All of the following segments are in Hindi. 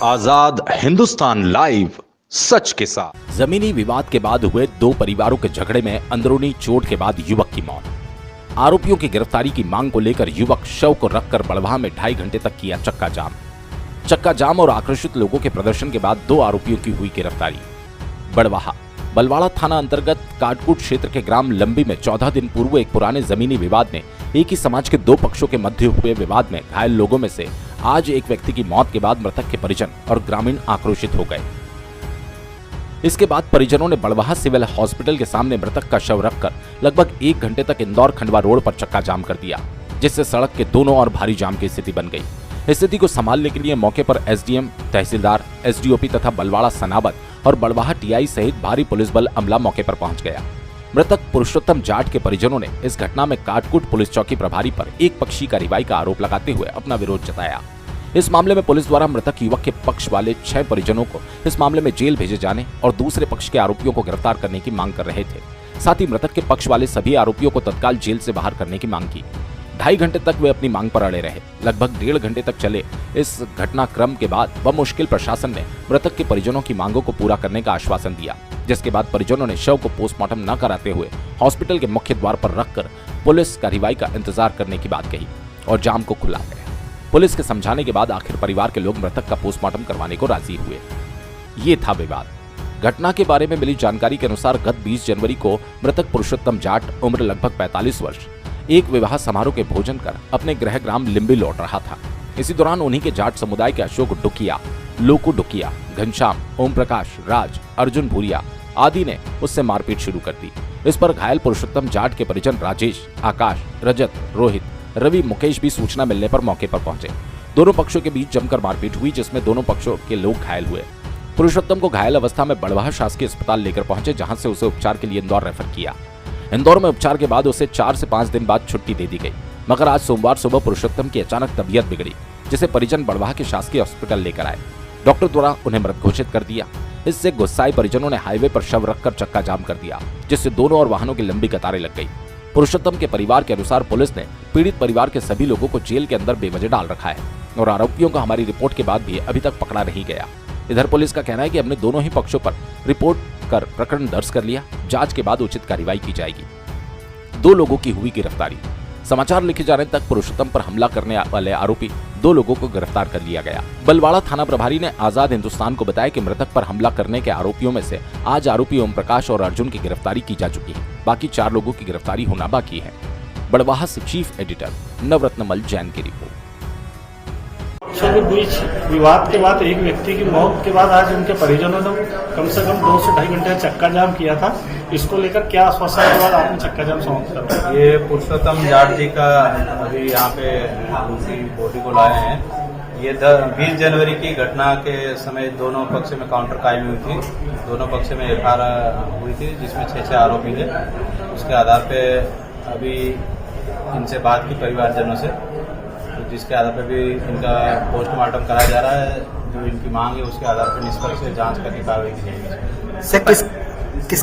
आजाद हिंदुस्तान लाइव, सच के साथ। जमीनी विवाद के बाद हुए दो परिवारों के झगड़े में अंदरूनी चोट के बाद युवक की मौत। आरोपियों की गिरफ्तारी की मांग को लेकर युवक शव को रखकर बड़वाह में 2.5 घंटे तक किया चक्का जाम और आक्रोशित लोगों के प्रदर्शन के बाद 2 आरोपियों की हुई गिरफ्तारी। बलवाड़ा थाना अंतर्गत काटकुट क्षेत्र के ग्राम लंबी में 14 दिन पूर्व एक पुराने जमीनी विवाद में एक ही समाज के 2 पक्षों के मध्य हुए विवाद में घायल लोगों में से आज एक व्यक्ति की मौत के बाद मृतक के परिजन और ग्रामीण आक्रोशित हो गए। इसके बाद परिजनों ने बड़वाह सिविल हॉस्पिटल के सामने मृतक का शव रखकर लगभग 1 घंटे तक इंदौर खंडवा रोड पर चक्का जाम कर दिया, जिससे सड़क के दोनों ओर भारी जाम की स्थिति बन गई। स्थिति को संभालने के लिए मौके पर एसडीएम, तहसीलदार, एसडीओपी तथा बलवाड़ा सनावत और बड़वाह टीआई सहित भारी पुलिस बल अमला मौके पर पहुंच गया। मृतक पुरुषोत्तम जाट के परिजनों ने इस घटना में काटकुट पुलिस चौकी प्रभारी पर एक पक्षी कार्रवाई का आरोप लगाते हुए अपना विरोध जताया। इस मामले में पुलिस द्वारा मृतक युवक के पक्ष वाले 6 परिजनों को इस मामले में जेल भेजे जाने और दूसरे पक्ष के आरोपियों को गिरफ्तार करने की मांग कर रहे थे। साथ ही मृतक के पक्ष वाले सभी आरोपियों को तत्काल जेल से बाहर करने की मांग की। 2.5 घंटे तक वे अपनी मांग पर अड़े रहे। लगभग 1.5 घंटे तक चले इस घटनाक्रम के बाद बमुश्किल प्रशासन ने मृतक के परिजनों की मांगों को पूरा करने का आश्वासन दिया, जिसके बाद परिजनों ने शव को पोस्टमार्टम न कराते हुए हॉस्पिटल के मुख्य द्वार पर रखकर पुलिस कार्रवाई का इंतजार करने की बात कही और जाम को खुला गया। पुलिस के समझाने के बाद आखिर परिवार के लोग मृतक का पोस्टमार्टम करवाने को राजी हुए। ये था विवाद। घटना के बारे में मिली जानकारी के अनुसार गत 20 जनवरी को मृतक पुरुषोत्तम जाट, उम्र लगभग 45 वर्ष, एक विवाह समारोह के भोजन कर अपने गृह ग्राम लिंबी लौट रहा था। इसी दौरान उन्हीं के जाट समुदाय के अशोक डुकिया, लोकू डुकिया, घनश्याम, ओम प्रकाश, राज, अर्जुन भूरिया आदि ने उससे मारपीट शुरू कर दी। इस पर घायल पुरुषोत्तम जाट के परिजन राजेश, आकाश, रजत, रोहित, रवि, मुकेश भी सूचना मिलने पर मौके पर पहुंचे। दोनों पक्षों के बीच जमकर मारपीट हुई, जिसमें दोनों पक्षों के लोग घायल हुए। पुरुषोत्तम को घायल अवस्था में बड़वाह शासकीय अस्पताल लेकर पहुंचे, जहां से उसे उपचार के लिए इंदौर रेफर किया। इंदौर में उपचार के बाद उसे 4 से 5 दिन बाद छुट्टी दे दी गई, मगर आज सोमवार सुबह पुरुषोत्तम की अचानक तबीयत बिगड़ी, जिसे परिजन बड़वाह के शासकीय हॉस्पिटल लेकर आए। डॉक्टर द्वारा उन्हें मृत घोषित कर दिया। इससे गुस्साए परिजनों ने हाईवे पर शव रखकर चक्का जाम कर दिया, जिससे दोनों और वाहनों की लंबी कतारें लग गई। पुरुषोत्तम के परिवार के अनुसार पुलिस ने पीड़ित परिवार के सभी लोगों को जेल के अंदर बेवजह डाल रखा है और आरोपियों को हमारी रिपोर्ट के बाद भी अभी तक पकड़ा नहीं गया। इधर पुलिस का कहना है कि हमने दोनों ही पक्षों पर रिपोर्ट कर प्रकरण दर्ज कर लिया। जांच के बाद उचित कार्रवाई की जाएगी। 2 लोगों की हुई गिरफ्तारी। समाचार लिखे जाने तक पुरुषोत्तम पर हमला करने वाले आरोपी 2 लोगों को गिरफ्तार कर लिया गया। बलवाड़ा थाना प्रभारी ने आजाद हिंदुस्तान को बताया कि मृतक पर हमला करने के आरोपियों में से आज आरोपी ओम प्रकाश और अर्जुन की गिरफ्तारी की जा चुकी है। बाकी 4 लोगों की गिरफ्तारी होना बाकी है। बड़वाह से चीफ एडिटर नवरत्नमल जैन की रिपोर्ट। के बीच विवाद के बाद एक व्यक्ति की मौत के बाद आज उनके परिजनों ने कम से कम 2 से 2.5 घंटे चक्का जाम किया था। इसको लेकर क्या आश्वासन के बाद आपने चक्का जाम समाप्त किया? ये पुरुषोत्तम जाट जी का अभी यहाँ पे दूसरी बॉडी को लाए हैं। ये 20 जनवरी की घटना के समय दोनों पक्ष में काउंटर कायम हुई थी। दोनों पक्ष में एफआईआर हुई थी, जिसमें 6 आरोपी थे। उसके आधार पे अभी इनसे बात की परिवारजनों से, तो जिसके आधार पर भी इनका पोस्टमार्टम कराया जा रहा है। जो इनकी मांग है उसके आधार पर निष्पक्ष से जांच करके कार्रवाई की जाएगी। सर,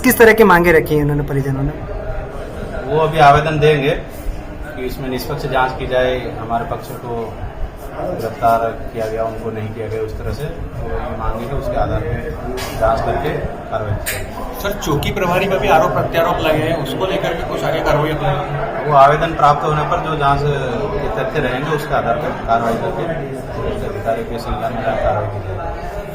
किस तरह की मांगे रखी हैं उन्होंने परिजनों ने? वो अभी आवेदन देंगे कि इसमें निष्पक्ष जांच की जाए। हमारे पक्ष को गिरफ्तार किया गया, उनको नहीं किया गया, उस तरह से तो ये मांगे है, उसके आधार पर जांच करके कार्रवाई की जाएगी। सर, चौकी प्रभारी पर भी आरोप प्रत्यारोप लगे हैं, उसको लेकर के कुछ आगे कार्रवाई अपनी? वो आवेदन प्राप्त होने पर जो जांच के तथ्य रहेंगे उसके आधार पर कार्रवाई करके अधिकारी के संज्ञान में कार्रवाई की जाएगी।